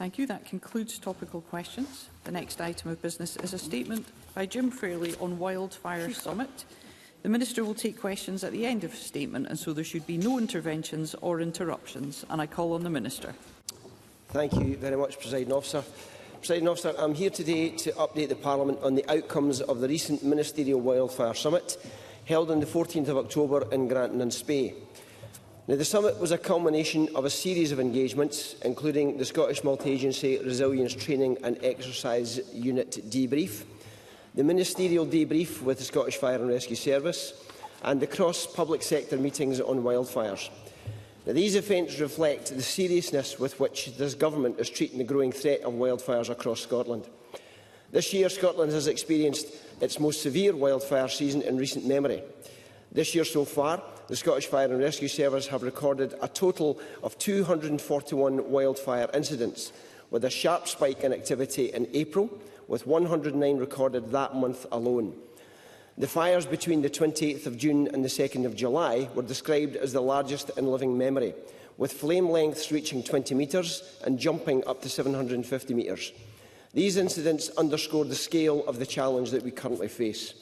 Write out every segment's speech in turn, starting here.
Thank you. That concludes topical questions. The next item of business is a statement by Jim Fairley on Wildfire Summit. The Minister will take questions at the end of his statement, and so there should be no interventions or interruptions. And I call on the Minister. Thank you very much, Presiding Officer. Presiding Officer, I am here today to update the Parliament on the outcomes of the recent Ministerial Wildfire Summit held on the 14th of October in Granton-on-Spey. Now, the summit was a culmination of a series of engagements, including the Scottish Multi-Agency Resilience Training and Exercise Unit debrief, the Ministerial debrief with the Scottish Fire and Rescue Service, and the cross-public sector meetings on wildfires. Now, these events reflect the seriousness with which this government is treating the growing threat of wildfires across Scotland. This year, Scotland has experienced its most severe wildfire season in recent memory. This year so far, the Scottish Fire and Rescue Service have recorded a total of 241 wildfire incidents, with a sharp spike in activity in April, with 109 recorded that month alone. The fires between the 28th of June and the 2nd of July were described as the largest in living memory, with flame lengths reaching 20 metres and jumping up to 750 metres. These incidents underscore the scale of the challenge that we currently face.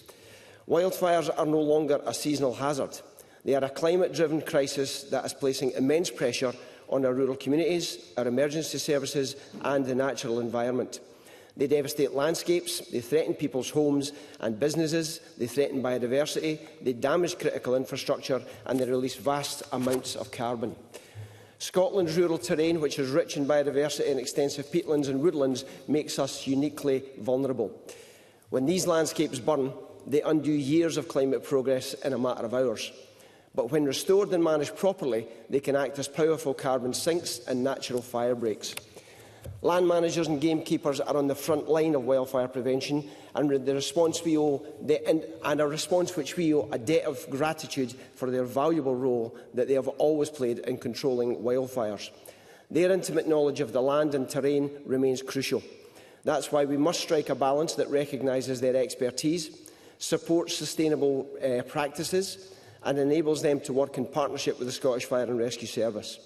Wildfires are no longer a seasonal hazard. They are a climate-driven crisis that is placing immense pressure on our rural communities, our emergency services and the natural environment. They devastate landscapes, they threaten people's homes and businesses, they threaten biodiversity, they damage critical infrastructure and they release vast amounts of carbon. Scotland's rural terrain, which is rich in biodiversity and extensive peatlands and woodlands, makes us uniquely vulnerable. When these landscapes burn, they undo years of climate progress in a matter of hours. But when restored and managed properly, they can act as powerful carbon sinks and natural fire breaks. Land managers and gamekeepers are on the front line of wildfire prevention, and a response which we owe a debt of gratitude for their valuable role that they have always played in controlling wildfires. Their intimate knowledge of the land and terrain remains crucial. That's why we must strike a balance that recognises their expertise, supports sustainable practices and enables them to work in partnership with the Scottish Fire and Rescue Service.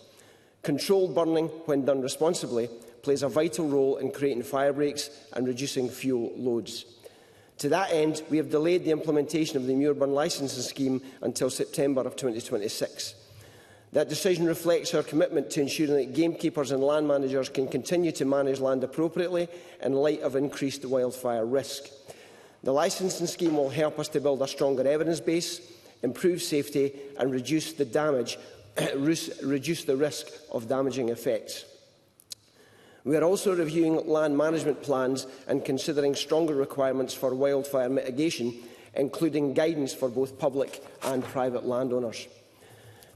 Controlled burning, when done responsibly, plays a vital role in creating fire breaks and reducing fuel loads. To that end, we have delayed the implementation of the Muirburn licensing scheme until September of 2026. That decision reflects our commitment to ensuring that gamekeepers and land managers can continue to manage land appropriately in light of increased wildfire risk. The licensing scheme will help us to build a stronger evidence base, improve safety and reduce the risk of damaging effects. We are also reviewing land management plans and considering stronger requirements for wildfire mitigation, including guidance for both public and private landowners.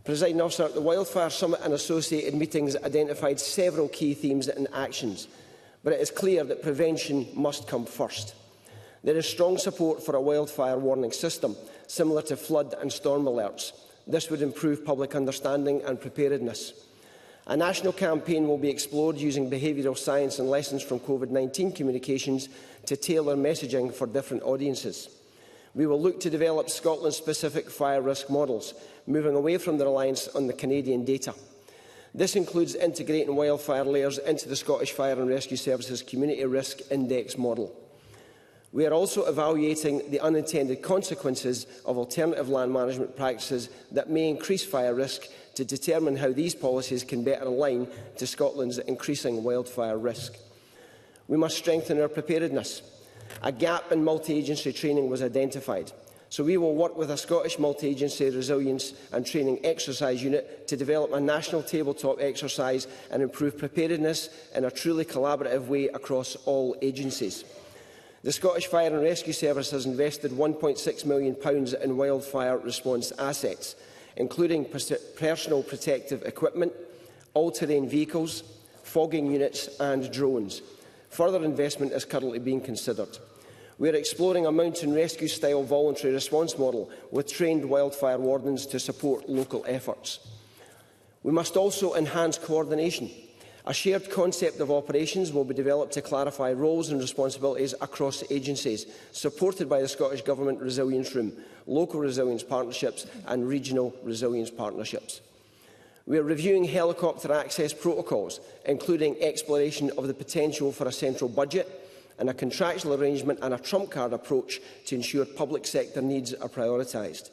Presiding Officer, the Wildfire Summit and associated meetings identified several key themes and actions, but it is clear that prevention must come first. There is strong support for a wildfire warning system, similar to flood and storm alerts. This would improve public understanding and preparedness. A national campaign will be explored using behavioural science and lessons from COVID-19 communications to tailor messaging for different audiences. We will look to develop Scotland-specific fire risk models, moving away from the reliance on the Canadian data. This includes integrating wildfire layers into the Scottish Fire and Rescue Service's Community Risk Index model. We are also evaluating the unintended consequences of alternative land management practices that may increase fire risk to determine how these policies can better align to Scotland's increasing wildfire risk. We must strengthen our preparedness. A gap in multi-agency training was identified, so we will work with a Scottish Multi-Agency Resilience and Training Exercise Unit to develop a national tabletop exercise and improve preparedness in a truly collaborative way across all agencies. The Scottish Fire and Rescue Service has invested £1.6 million in wildfire response assets, including personal protective equipment, all-terrain vehicles, fogging units and drones. Further investment is currently being considered. We are exploring a mountain rescue-style voluntary response model with trained wildfire wardens to support local efforts. We must also enhance coordination. A shared concept of operations will be developed to clarify roles and responsibilities across agencies, supported by the Scottish Government Resilience Room, local resilience partnerships and regional resilience partnerships. We are reviewing helicopter access protocols, including exploration of the potential for a central budget and a contractual arrangement and a trump card approach to ensure public sector needs are prioritised.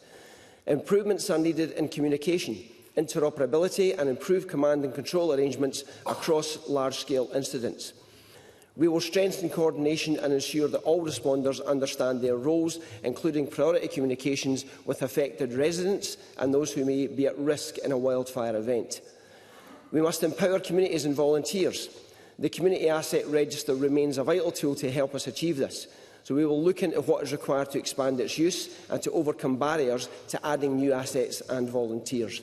Improvements are needed in communication, interoperability and improved command and control arrangements across large-scale incidents. We will strengthen coordination and ensure that all responders understand their roles, including priority communications with affected residents and those who may be at risk in a wildfire event. We must empower communities and volunteers. The Community Asset Register remains a vital tool to help us achieve this, so we will look into what is required to expand its use and to overcome barriers to adding new assets and volunteers.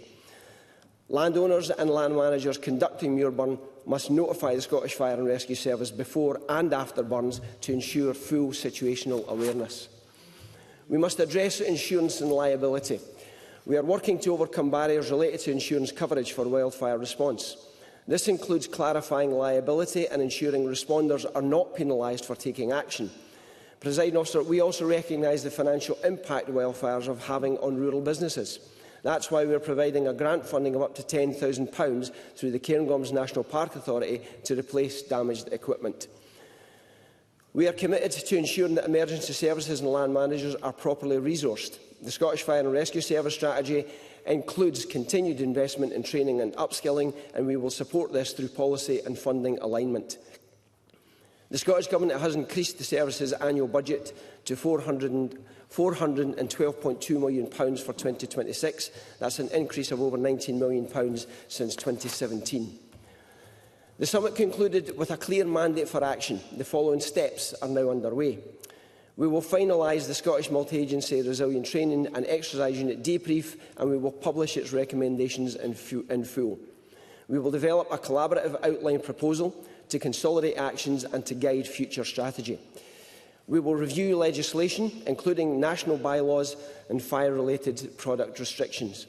Landowners and land managers conducting muir burn must notify the Scottish Fire and Rescue Service before and after burns to ensure full situational awareness. We must address insurance and liability. We are working to overcome barriers related to insurance coverage for wildfire response. This includes clarifying liability and ensuring responders are not penalised for taking action. Presiding Officer, we also recognise the financial impact wildfires are having on rural businesses. That's why we are providing a grant funding of up to £10,000 through the Cairngorms National Park Authority to replace damaged equipment. We are committed to ensuring that emergency services and land managers are properly resourced. The Scottish Fire and Rescue Service strategy includes continued investment in training and upskilling, and we will support this through policy and funding alignment. The Scottish Government has increased the service's annual budget to £412.2 million for 2026. That's an increase of over £19 million since 2017. The summit concluded with a clear mandate for action. The following steps are now underway. We will finalise the Scottish Multi-Agency Resilient Training and Exercise Unit debrief, and we will publish its recommendations in full. We will develop a collaborative outline proposal to consolidate actions and to guide future strategy. We will review legislation, including national bylaws and fire-related product restrictions.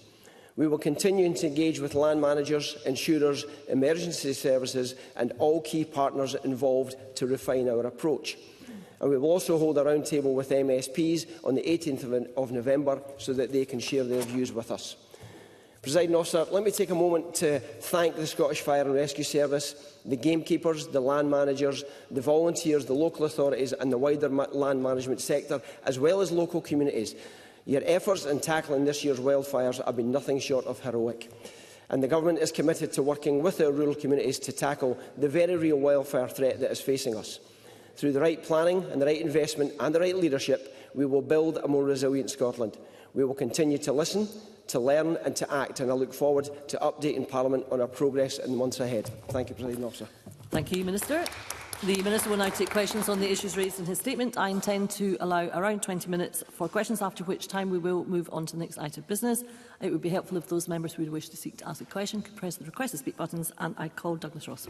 We will continue to engage with land managers, insurers, emergency services and all key partners involved to refine our approach. And we will also hold a roundtable with MSPs on the 18th of November so that they can share their views with us. Presiding Officer, let me take a moment to thank the Scottish Fire and Rescue Service, the gamekeepers, the land managers, the volunteers, the local authorities and the wider land management sector, as well as local communities. Your efforts in tackling this year's wildfires have been nothing short of heroic. And the Government is committed to working with our rural communities to tackle the very real wildfire threat that is facing us. Through the right planning and the right investment and the right leadership, we will build a more resilient Scotland. We will continue to listen, to learn and to act, and I look forward to updating Parliament on our progress in the months ahead. Thank you, Presiding Officer. Thank you, Minister. The Minister will now take questions on the issues raised in his statement. I intend to allow around 20 minutes for questions, after which time we will move on to the next item of business. It would be helpful if those members who would wish to seek to ask a question could press the request to speak buttons, and I call Douglas Ross.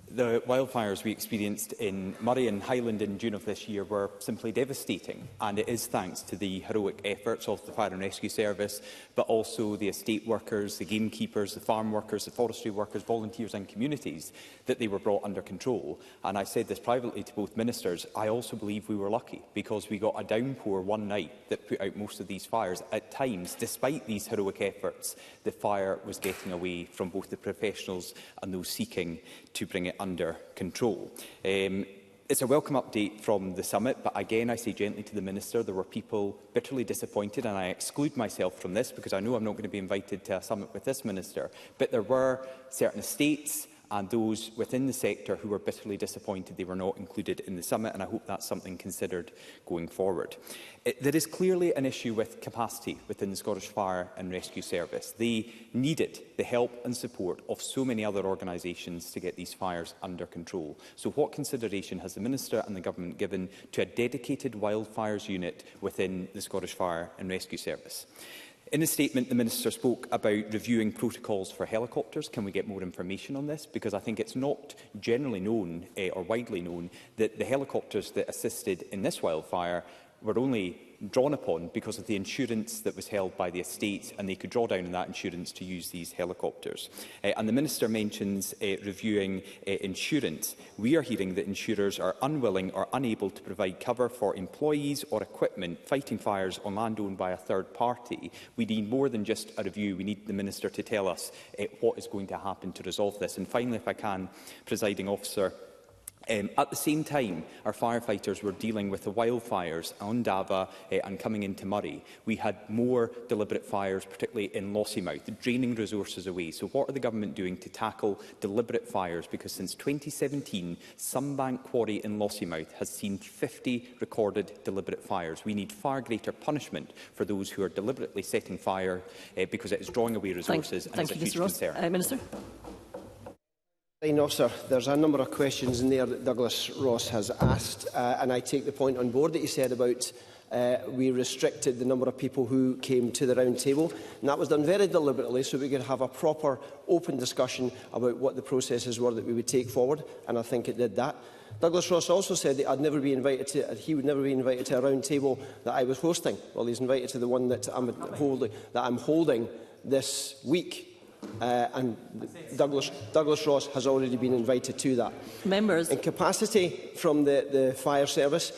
The wildfires we experienced in Murray and Highland in June of this year were simply devastating, and it is thanks to the heroic efforts of the Fire and Rescue Service, but also the estate workers, the gamekeepers, the farm workers, the forestry workers, volunteers and communities that they were brought under control. And I said this privately to both ministers. I also believe we were lucky because we got a downpour one night that put out most of these fires. At times, despite these heroic efforts, the fire was getting away from both the professionals and those seeking to bring it under control. It's a welcome update from the summit, but again I say gently to the Minister, there were people bitterly disappointed, and I exclude myself from this because I know I'm not going to be invited to a summit with this Minister, but there were certain estates and those within the sector who were bitterly disappointed they were not included in the summit, and I hope that's something considered going forward. There is clearly an issue with capacity within the Scottish Fire and Rescue Service. They needed the help and support of so many other organisations to get these fires under control. So what consideration has the Minister and the Government given to a dedicated wildfires unit within the Scottish Fire and Rescue Service? In his statement, the Minister spoke about reviewing protocols for helicopters. Can we get more information on this? Because I think it's not generally known or widely known that the helicopters that assisted in this wildfire were only drawn upon because of the insurance that was held by the estate, and they could draw down on that insurance to use these helicopters. And the Minister mentions reviewing insurance. We are hearing that insurers are unwilling or unable to provide cover for employees or equipment fighting fires on land owned by a third party. We need more than just a review. We need the Minister to tell us what is going to happen to resolve this. And finally, if I can, Presiding Officer, at the same time, our firefighters were dealing with the wildfires on Dava and coming into Murray. We had more deliberate fires, particularly in Lossiemouth, draining resources away. So what are the government doing to tackle deliberate fires? Because since 2017, Sunbank Quarry in Lossiemouth has seen 50 recorded deliberate fires. We need far greater punishment for those who are deliberately setting fire because it is drawing away resources and is a huge concern. Minister. Officer, there's a number of questions in there that Douglas Ross has asked, and I take the point on board that he said about we restricted the number of people who came to the round table, and that was done very deliberately so we could have a proper, open discussion about what the processes were that we would take forward, and I think it did that. Douglas Ross also said that he would never be invited to a round table that I was hosting. Well, he's invited to the one that I'm holding this week. And Douglas Ross has already been invited to that. Members. In capacity from the fire service,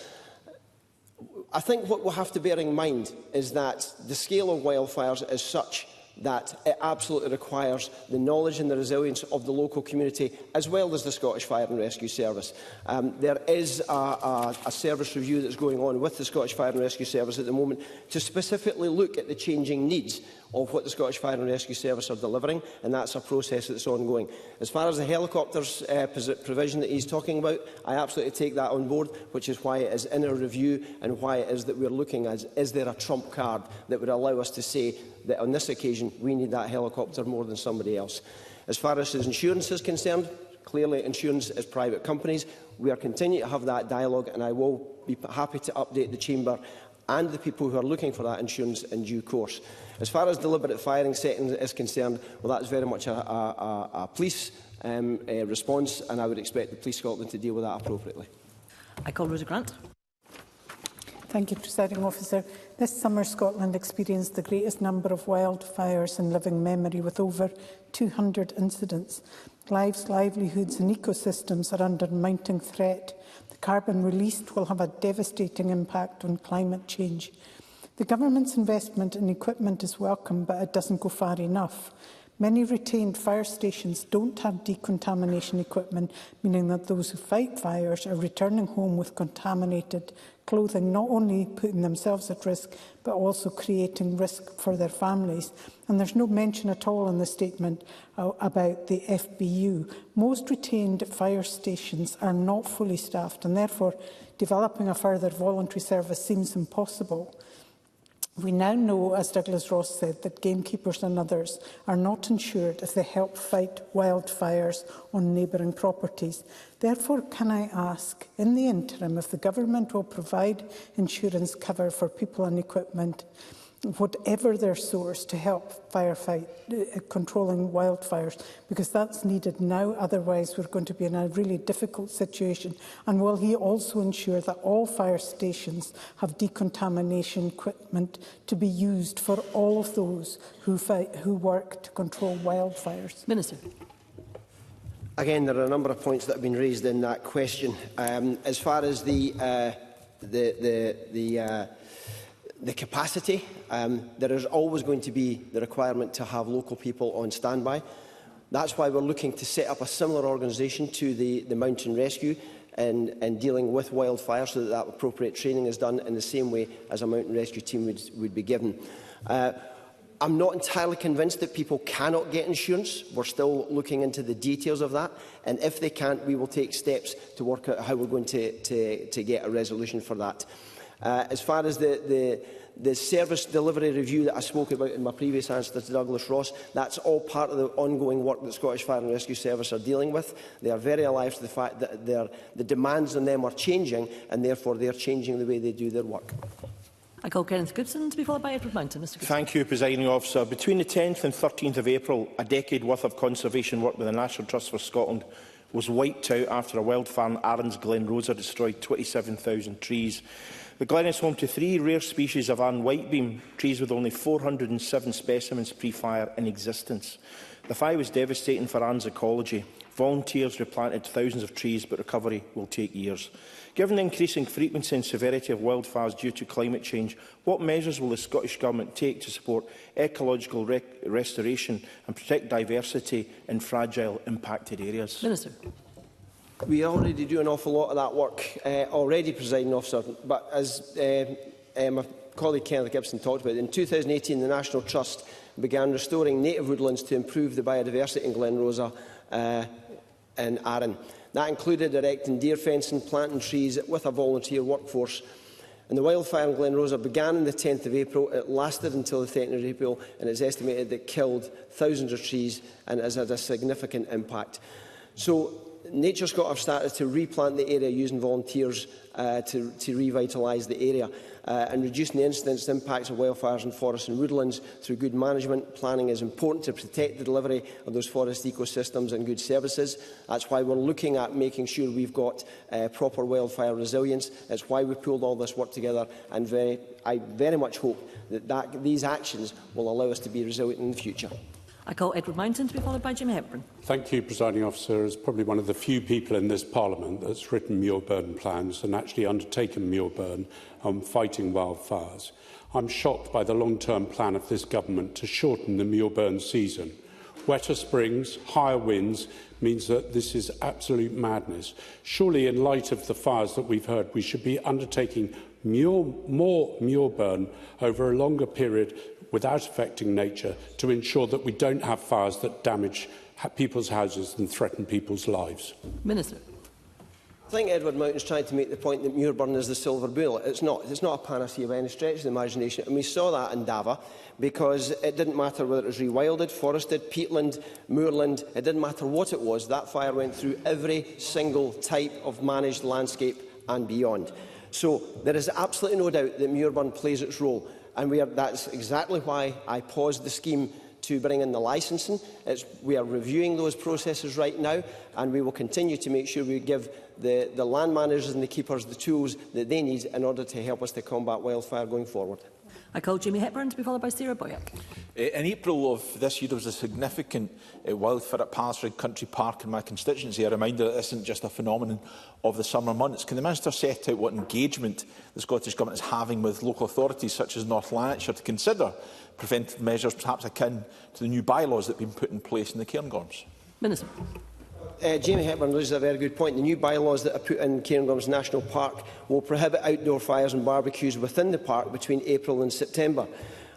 I think what we'll have to bear in mind is that the scale of wildfires is such that it absolutely requires the knowledge and the resilience of the local community as well as the Scottish Fire and Rescue Service. There is a service review that's going on with the Scottish Fire and Rescue Service at the moment to specifically look at the changing needs of what the Scottish Fire and Rescue Service are delivering, and that's a process that's ongoing. As far as the helicopters provision that he's talking about, I absolutely take that on board, which is why it is in a review and why it is that we're looking at is there a trump card that would allow us to say that on this occasion we need that helicopter more than somebody else. As far as his insurance is concerned, clearly insurance is private companies. We are continuing to have that dialogue, and I will be happy to update the Chamber and the people who are looking for that insurance in due course. As far as deliberate firing setting is concerned, well, that's very much a police response, and I would expect the Police Scotland to deal with that appropriately. I call Rosa Grant. Thank you, Presiding Officer. This summer, Scotland experienced the greatest number of wildfires in living memory, with over 200 incidents. Lives, livelihoods and ecosystems are under mounting threat. The carbon released will have a devastating impact on climate change. The Government's investment in equipment is welcome, but it doesn't go far enough. Many retained fire stations don't have decontamination equipment, meaning that those who fight fires are returning home with contaminated clothing, not only putting themselves at risk, but also creating risk for their families. And there's no mention at all in the statement about the FBU. Most retained fire stations are not fully staffed, and therefore developing a further voluntary service seems impossible. We now know, as Douglas Ross said, that gamekeepers and others are not insured if they help fight wildfires on neighbouring properties. Therefore, can I ask, in the interim, if the Government will provide insurance cover for people and equipment, whatever their source, to help firefight controlling wildfires, because that's needed now, otherwise we're going to be in a really difficult situation. And will he also ensure that all fire stations have decontamination equipment to be used for all of those who work to control wildfires? Minister. Again, there are a number of points that have been raised in that question. As far as the capacity, there is always going to be the requirement to have local people on standby. That's why we're looking to set up a similar organisation to the Mountain Rescue and dealing with wildfire, so that appropriate training is done in the same way as a mountain rescue team would be given. I'm not entirely convinced that people cannot get insurance. We're still looking into the details of that, and if they can't, we will take steps to work out how we're going to get a resolution for that. As far as the service delivery review that I spoke about in my previous answer to Douglas Ross, that's all part of the ongoing work that the Scottish Fire and Rescue Service are dealing with. They are very alive to the fact that the demands on them are changing, and therefore they are changing the way they do their work. I call Kenneth Gibson to be followed by Edward Mountain. Mr. Gibson. Thank you, Presiding Officer. Between the 10th and 13th of April, a decade worth of conservation work with the National Trust for Scotland was wiped out after a wildfire in Arran's Glen Rosa destroyed 27,000 trees. The Glen is home to 3 rare species of Arran whitebeam, trees with only 407 specimens pre-fire in existence. The fire was devastating for Arran's ecology. Volunteers replanted thousands of trees, but recovery will take years. Given the increasing frequency and severity of wildfires due to climate change, what measures will the Scottish Government take to support ecological restoration and protect diversity in fragile, impacted areas? Minister. We already do an awful lot of that work already, Presiding Officer, but as my colleague Kenneth Gibson talked about, in 2018 the National Trust began restoring native woodlands to improve the biodiversity in Glen Rosa and Arran. That included erecting deer fencing, planting trees with a volunteer workforce. And the wildfire in Glen Rosa began on the 10th of April. It lasted until the 13th of April, and it's estimated that it killed thousands of trees and has had a significant impact. So Nature Scott have started to replant the area using volunteers to revitalise the area and reducing the incidence and impacts of wildfires in forests and woodlands through good management. Planning is important to protect the delivery of those forest ecosystems and good services. That's why we're looking at making sure we've got proper wildfire resilience. It's why we pulled all this work together, and I very much hope that these actions will allow us to be resilient in the future. I call Edward Mountain to be followed by Jim Hepburn. Thank you, Presiding Officer. As probably one of the few people in this Parliament that's written Muirburn plans and actually undertaken Muirburn on fighting wildfires, I'm shocked by the long-term plan of this government to shorten the Muirburn season. Wetter springs, higher winds means that this is absolute madness. Surely, in light of the fires that we've heard, we should be undertaking more Muirburn over a longer period without affecting nature to ensure that we don't have fires that damage people's houses and threaten people's lives. Minister. I think Edward Mountain's trying to make the point that Muirburn is the silver bullet. It's not. It's not a panacea by any stretch of the imagination. And we saw that in Dava, because it didn't matter whether it was rewilded, forested, peatland, moorland. It didn't matter what it was. That fire went through every single type of managed landscape and beyond. So there is absolutely no doubt that Muirburn plays its role. And that's exactly why I paused the scheme to bring in the licensing. We are reviewing those processes right now, and we will continue to make sure we give the land managers and the keepers the tools that they need in order to help us to combat wildfire going forward. I call Jamie Hepburn to be followed by Sarah Boyack. In April of this year, there was a significant wildfire at Pallisrigg Country Park in my constituency. A reminder that this isn't just a phenomenon of the summer months. Can the Minister set out what engagement the Scottish Government is having with local authorities such as North Lanarkshire to consider preventive measures perhaps akin to the new bylaws that have been put in place in the Cairngorms? Minister. Jamie Hepburn raises a very good point. The new bylaws that are put in Cairngorms National Park will prohibit outdoor fires and barbecues within the park between April and September,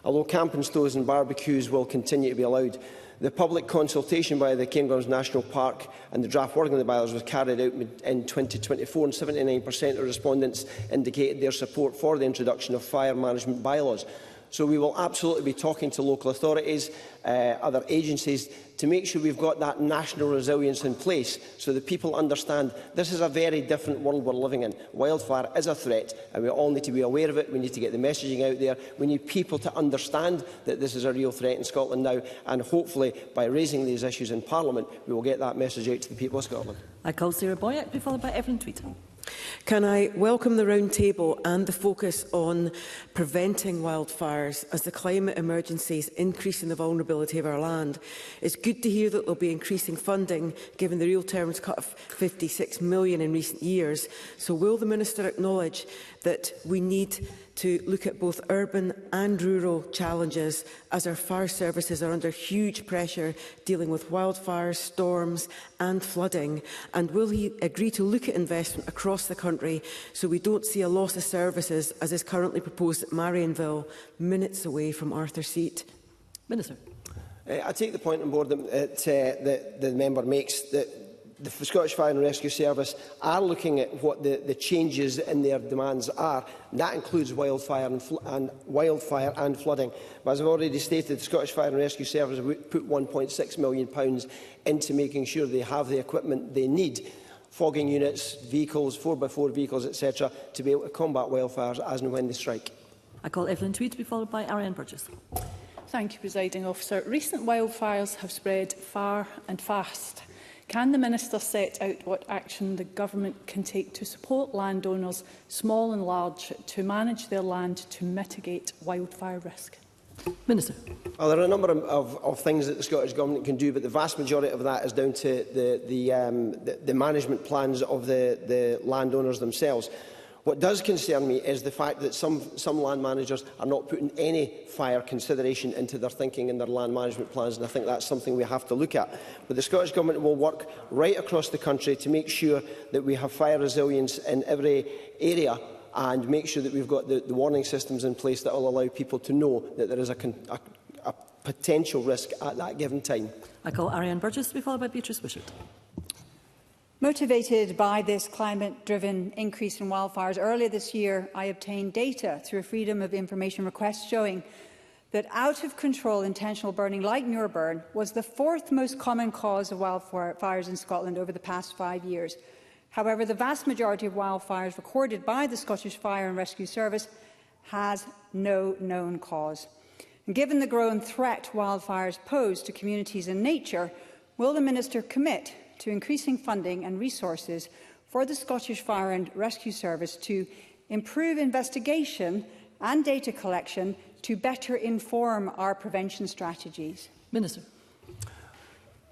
although camping stores and barbecues will continue to be allowed. The public consultation by the Cairngorms National Park and the draft wording of the bylaws was carried out in 2024, and 79% of respondents indicated their support for the introduction of fire management bylaws. So we will absolutely be talking to local authorities, other agencies, to make sure we've got that national resilience in place so that people understand this is a very different world we're living in. Wildfire is a threat, and we all need to be aware of it. We need to get the messaging out there. We need people to understand that this is a real threat in Scotland now, and hopefully by raising these issues in Parliament we will get that message out to the people of Scotland. I call Sarah Boyack to be followed by Evelyn Tweed. Can I welcome the round table and the focus on preventing wildfires as the climate emergency is increasing the vulnerability of our land? It's good to hear that there will be increasing funding, given the real terms cut of £56 million in recent years. So will the Minister acknowledge that we need to look at both urban and rural challenges, as our fire services are under huge pressure dealing with wildfires, storms and flooding? And will he agree to look at investment across the country so we don't see a loss of services, as is currently proposed at Marianville, minutes away from Arthur Seat? Minister. I take the point on board that the member makes, that the Scottish Fire and Rescue Service are looking at what the changes in their demands are. And that includes wildfire and flooding. But as I've already stated, the Scottish Fire and Rescue Service have put £1.6 million into making sure they have the equipment they need, fogging units, vehicles, 4x4 vehicles, etc., to be able to combat wildfires as and when they strike. I call Evelyn Tweed to be followed by Ariane Burgess. Thank you, Presiding Officer. Recent wildfires have spread far and fast. Can the Minister set out what action the Government can take to support landowners, small and large, to manage their land to mitigate wildfire risk? Minister. Well, there are a number of things that the Scottish Government can do, but the vast majority of that is down to the management plans of the landowners themselves. What does concern me is the fact that some land managers are not putting any fire consideration into their thinking in their land management plans, and I think that's something we have to look at. But the Scottish Government will work right across the country to make sure that we have fire resilience in every area and make sure that we've got the warning systems in place that will allow people to know that there is a potential risk at that given time. I call Ariane Burgess to be followed by Beatrice Wishart. Motivated by this climate-driven increase in wildfires, earlier this year I obtained data through a Freedom of Information request showing that out-of-control intentional burning, like Muirburn, was the fourth most common cause of wildfires in Scotland over the past 5 years. However, the vast majority of wildfires recorded by the Scottish Fire and Rescue Service has no known cause. And given the growing threat wildfires pose to communities and nature, will the Minister commit to increasing funding and resources for the Scottish Fire and Rescue Service to improve investigation and data collection to better inform our prevention strategies? Minister.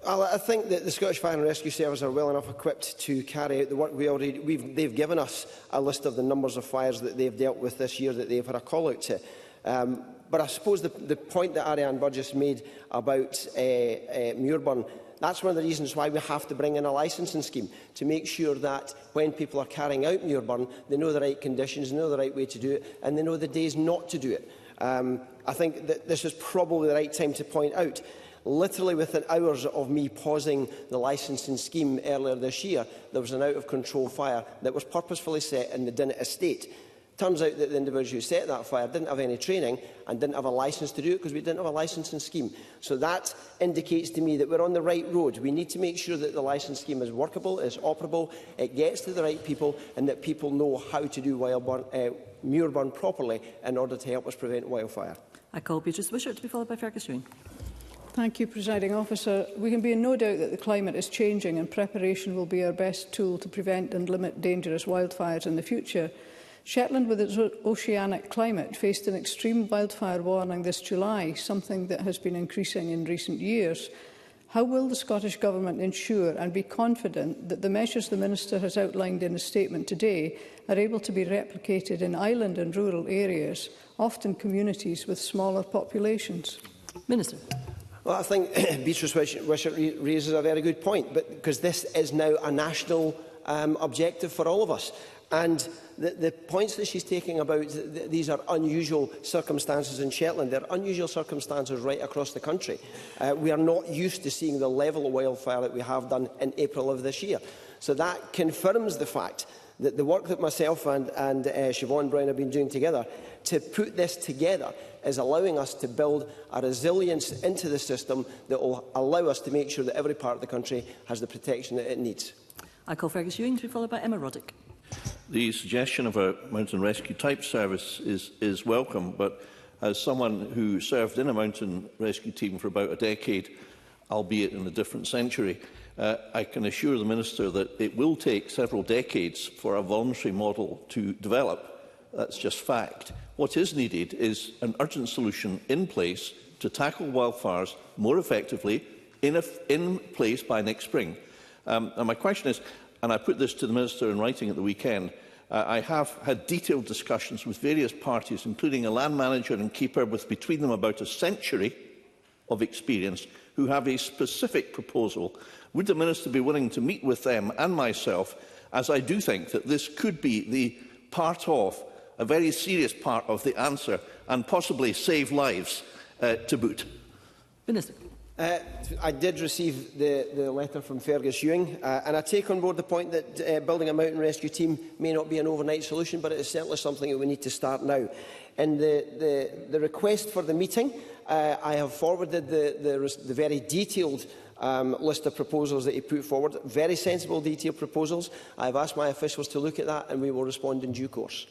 Well, I think that the Scottish Fire and Rescue Service are well enough equipped to carry out the work they've given us a list of the numbers of fires that they've dealt with this year that they've had a call out to. But I suppose the point that Ariane Burgess made about Muirburn, that's one of the reasons why we have to bring in a licensing scheme, to make sure that when people are carrying out Muirburn, they know the right conditions, they know the right way to do it, and they know the days not to do it. I think that this is probably the right time to point out. Literally within hours of me pausing the licensing scheme earlier this year, there was an out-of-control fire that was purposefully set in the Dinnet estate. Turns out that the individual who set that fire didn't have any training and didn't have a licence to do it because we didn't have a licensing scheme. So that indicates to me that we're on the right road. We need to make sure that the licence scheme is workable, is operable, it gets to the right people, and that people know how to do Muirburn properly in order to help us prevent wildfire. I call Beatrice Wishart to be followed by Fergus Ewing. Thank you, Presiding Officer. We can be in no doubt that the climate is changing and preparation will be our best tool to prevent and limit dangerous wildfires in the future. Shetland, with its oceanic climate, faced an extreme wildfire warning this July, something that has been increasing in recent years. How will the Scottish Government ensure and be confident that the measures the Minister has outlined in his statement today are able to be replicated in island and rural areas, often communities with smaller populations? Minister. Well, I think Beatrice Wishart raises a very good point, because this is now a national objective for all of us. And the points that she's taking about these are unusual circumstances in Shetland. They're unusual circumstances right across the country. We are not used to seeing the level of wildfire that we have done in April of this year. So that confirms the fact that the work that myself and Siobhan Brown have been doing together to put this together is allowing us to build a resilience into the system that will allow us to make sure that every part of the country has the protection that it needs. I call Fergus Ewing to be followed by Emma Roddick. The suggestion of a mountain rescue type service is welcome, but as someone who served in a mountain rescue team for about a decade, albeit in a different century, I can assure the Minister that it will take several decades for a voluntary model to develop. That's just fact. What is needed is an urgent solution in place to tackle wildfires more effectively in place by next spring. And my question is, and I put this to the Minister in writing at the weekend, I have had detailed discussions with various parties, including a land manager and keeper with between them about a century of experience, who have a specific proposal. Would the Minister be willing to meet with them and myself, as I do think that this could be the part of, a very serious part of the answer, and possibly save lives to boot? Minister. I did receive the letter from Fergus Ewing, and I take on board the point that building a mountain rescue team may not be an overnight solution, but it is certainly something that we need to start now. In the request for the meeting, I have forwarded the very detailed list of proposals that he put forward, very sensible, detailed proposals. I have asked my officials to look at that, and we will respond in due course.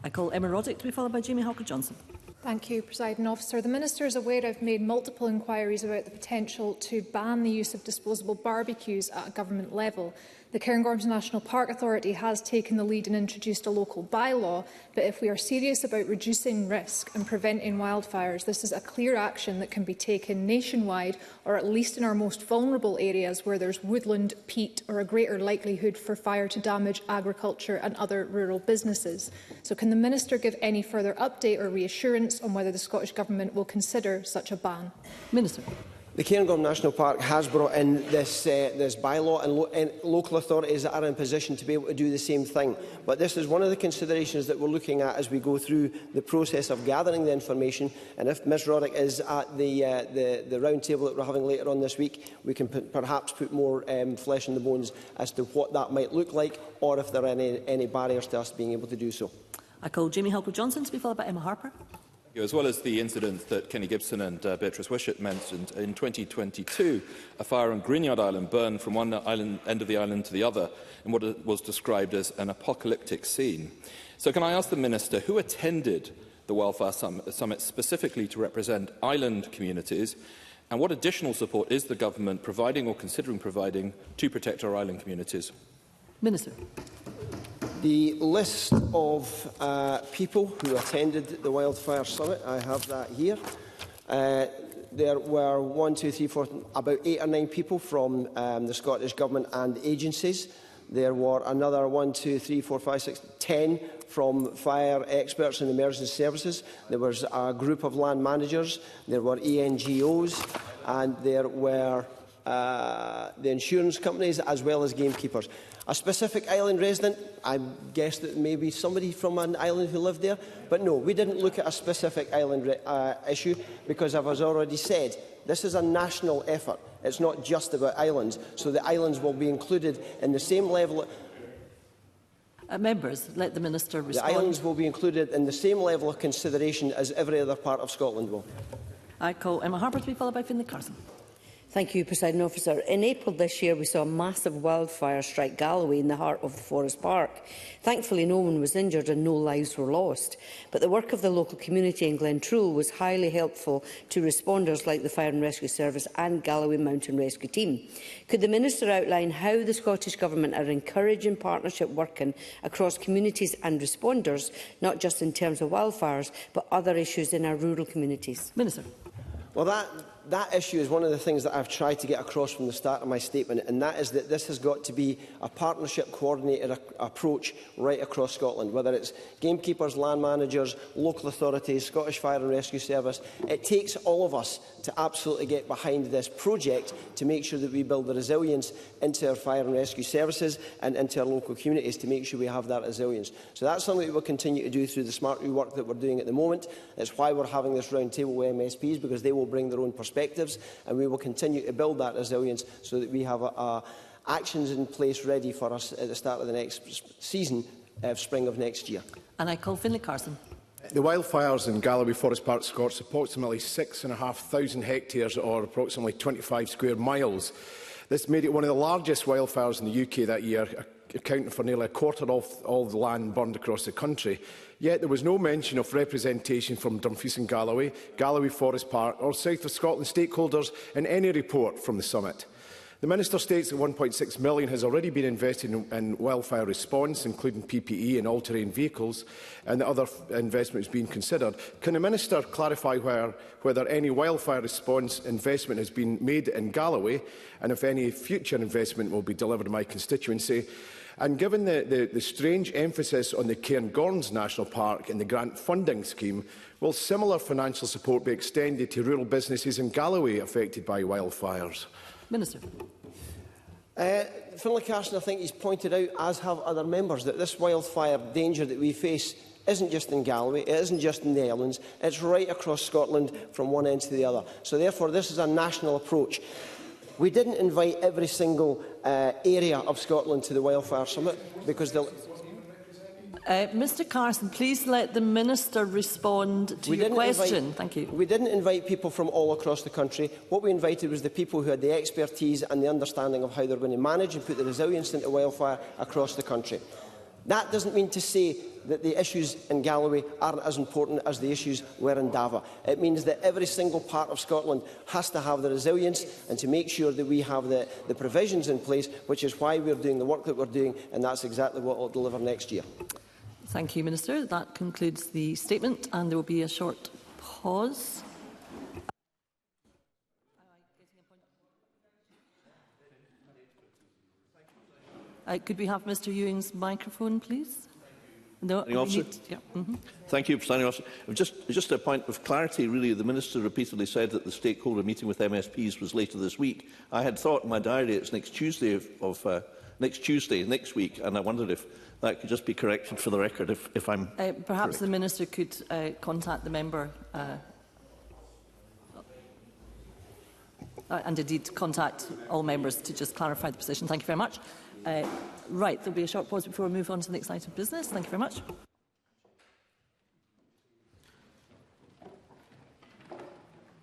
I call Emma Roddick to be followed by Jamie Halker-Johnson. Thank you, Presiding Officer. The Minister is aware I've made multiple inquiries about the potential to ban the use of disposable barbecues at a government level. The Cairngorms National Park Authority has taken the lead and introduced a local bylaw, but if we are serious about reducing risk and preventing wildfires, this is a clear action that can be taken nationwide, or at least in our most vulnerable areas where there's woodland, peat or a greater likelihood for fire to damage agriculture and other rural businesses. So can the Minister give any further update or reassurance on whether the Scottish Government will consider such a ban? Minister. The Cairngorm National Park has brought in this bylaw, and local authorities are in position to be able to do the same thing. But this is one of the considerations that we're looking at as we go through the process of gathering the information. And if Ms Roddick is at the round table that we're having later on this week, we can perhaps put more flesh on the bones as to what that might look like, or if there are any barriers to us being able to do so. I call Jamie Halker-Johnson to be followed by Emma Harper. As well as the incident that Kenny Gibson and Beatrice Wishart mentioned, in 2022, a fire on Grignard Island burned from one end of the island to the other in what was described as an apocalyptic scene. So can I ask the Minister who attended the Wildfire Summit specifically to represent island communities, and what additional support is the Government providing or considering providing to protect our island communities? Minister. The list of people who attended the Wildfire Summit, I have that here. There were about 8 or 9 people from the Scottish Government and agencies. There were another 10 from fire experts and emergency services. There was a group of land managers. There were ENGOs, and there were the insurance companies as well as gamekeepers. A specific island resident, I guessed that maybe somebody from an island who lived there, but no, we didn't look at a specific island issue because, as I've already said, this is a national effort. It's not just about islands, so the islands will be included in the same level. Members, let the Minister respond. The islands will be included in the same level of consideration as every other part of Scotland will. I call Emma Harper to be followed by Finlay Carson. Thank you, Presiding Officer. In April this year, we saw a massive wildfire strike Galloway in the heart of the Forest Park. Thankfully, no one was injured and no lives were lost. But the work of the local community in Glentrool was highly helpful to responders like the Fire and Rescue Service and Galloway Mountain Rescue Team. Could the Minister outline how the Scottish Government are encouraging partnership working across communities and responders, not just in terms of wildfires, but other issues in our rural communities? Minister. Well, that issue is one of the things that I've tried to get across from the start of my statement, and that is that this has got to be a partnership coordinated approach right across Scotland, whether it's gamekeepers, land managers, local authorities, Scottish Fire and Rescue Service. It takes all of us to absolutely get behind this project to make sure that we build the resilience into our fire and rescue services and into our local communities to make sure we have that resilience. So that's something that we'll continue to do through the smart work that we're doing at the moment. It's why we're having this round table with MSPs, because they will bring their own perspectives, and we will continue to build that resilience so that we have actions in place ready for us at the start of the next season, spring of next year. And I call Finlay Carson. The wildfires in Galloway Forest Park scorched approximately 6,500 hectares, or approximately 25 square miles. This made it one of the largest wildfires in the UK that year, accounting for nearly a quarter of all the land burned across the country. Yet there was no mention of representation from Dumfries and Galloway, Galloway Forest Park or South of Scotland stakeholders in any report from the summit. The Minister states that £1.6 million has already been invested in wildfire response, including PPE and all-terrain vehicles, and that other investment is being considered. Can the Minister clarify whether any wildfire response investment has been made in Galloway, and if any future investment will be delivered in my constituency? And given the strange emphasis on the Cairngorms National Park in the grant funding scheme, will similar financial support be extended to rural businesses in Galloway affected by wildfires? Minister. Finlay Carson, I think he's pointed out, as have other members, that this wildfire danger that we face isn't just in Galloway, it isn't just in the islands, it's right across Scotland from one end to the other. So therefore, this is a national approach. We didn't invite every single area of Scotland to the Wildfire Summit because they'll... Mr Carson, please let the Minister respond to your question. Thank you. We didn't invite people from all across the country. What we invited was the people who had the expertise and the understanding of how they're going to manage and put the resilience into wildfire across the country. That doesn't mean to say that the issues in Galloway aren't as important as the issues were in Dava. It means that every single part of Scotland has to have the resilience and to make sure that we have the provisions in place, which is why we're doing the work that we're doing, and that's exactly what we'll deliver next year. Thank you, Minister. That concludes the statement, and there will be a short pause. Could we have Mr Ewing's microphone, please? No, Thank you, Presiding Officer. Just a point of clarity, really. The Minister repeatedly said that the stakeholder meeting with MSPs was later this week. I had thought in my diary it's next Tuesday next week, and I wondered if that could just be corrected for the record, if I'm perhaps correct. the Minister could contact the member and indeed contact all members to just clarify the position. Thank you very much. Right, there will be a short pause before we move on to the next item of business. Thank you very much.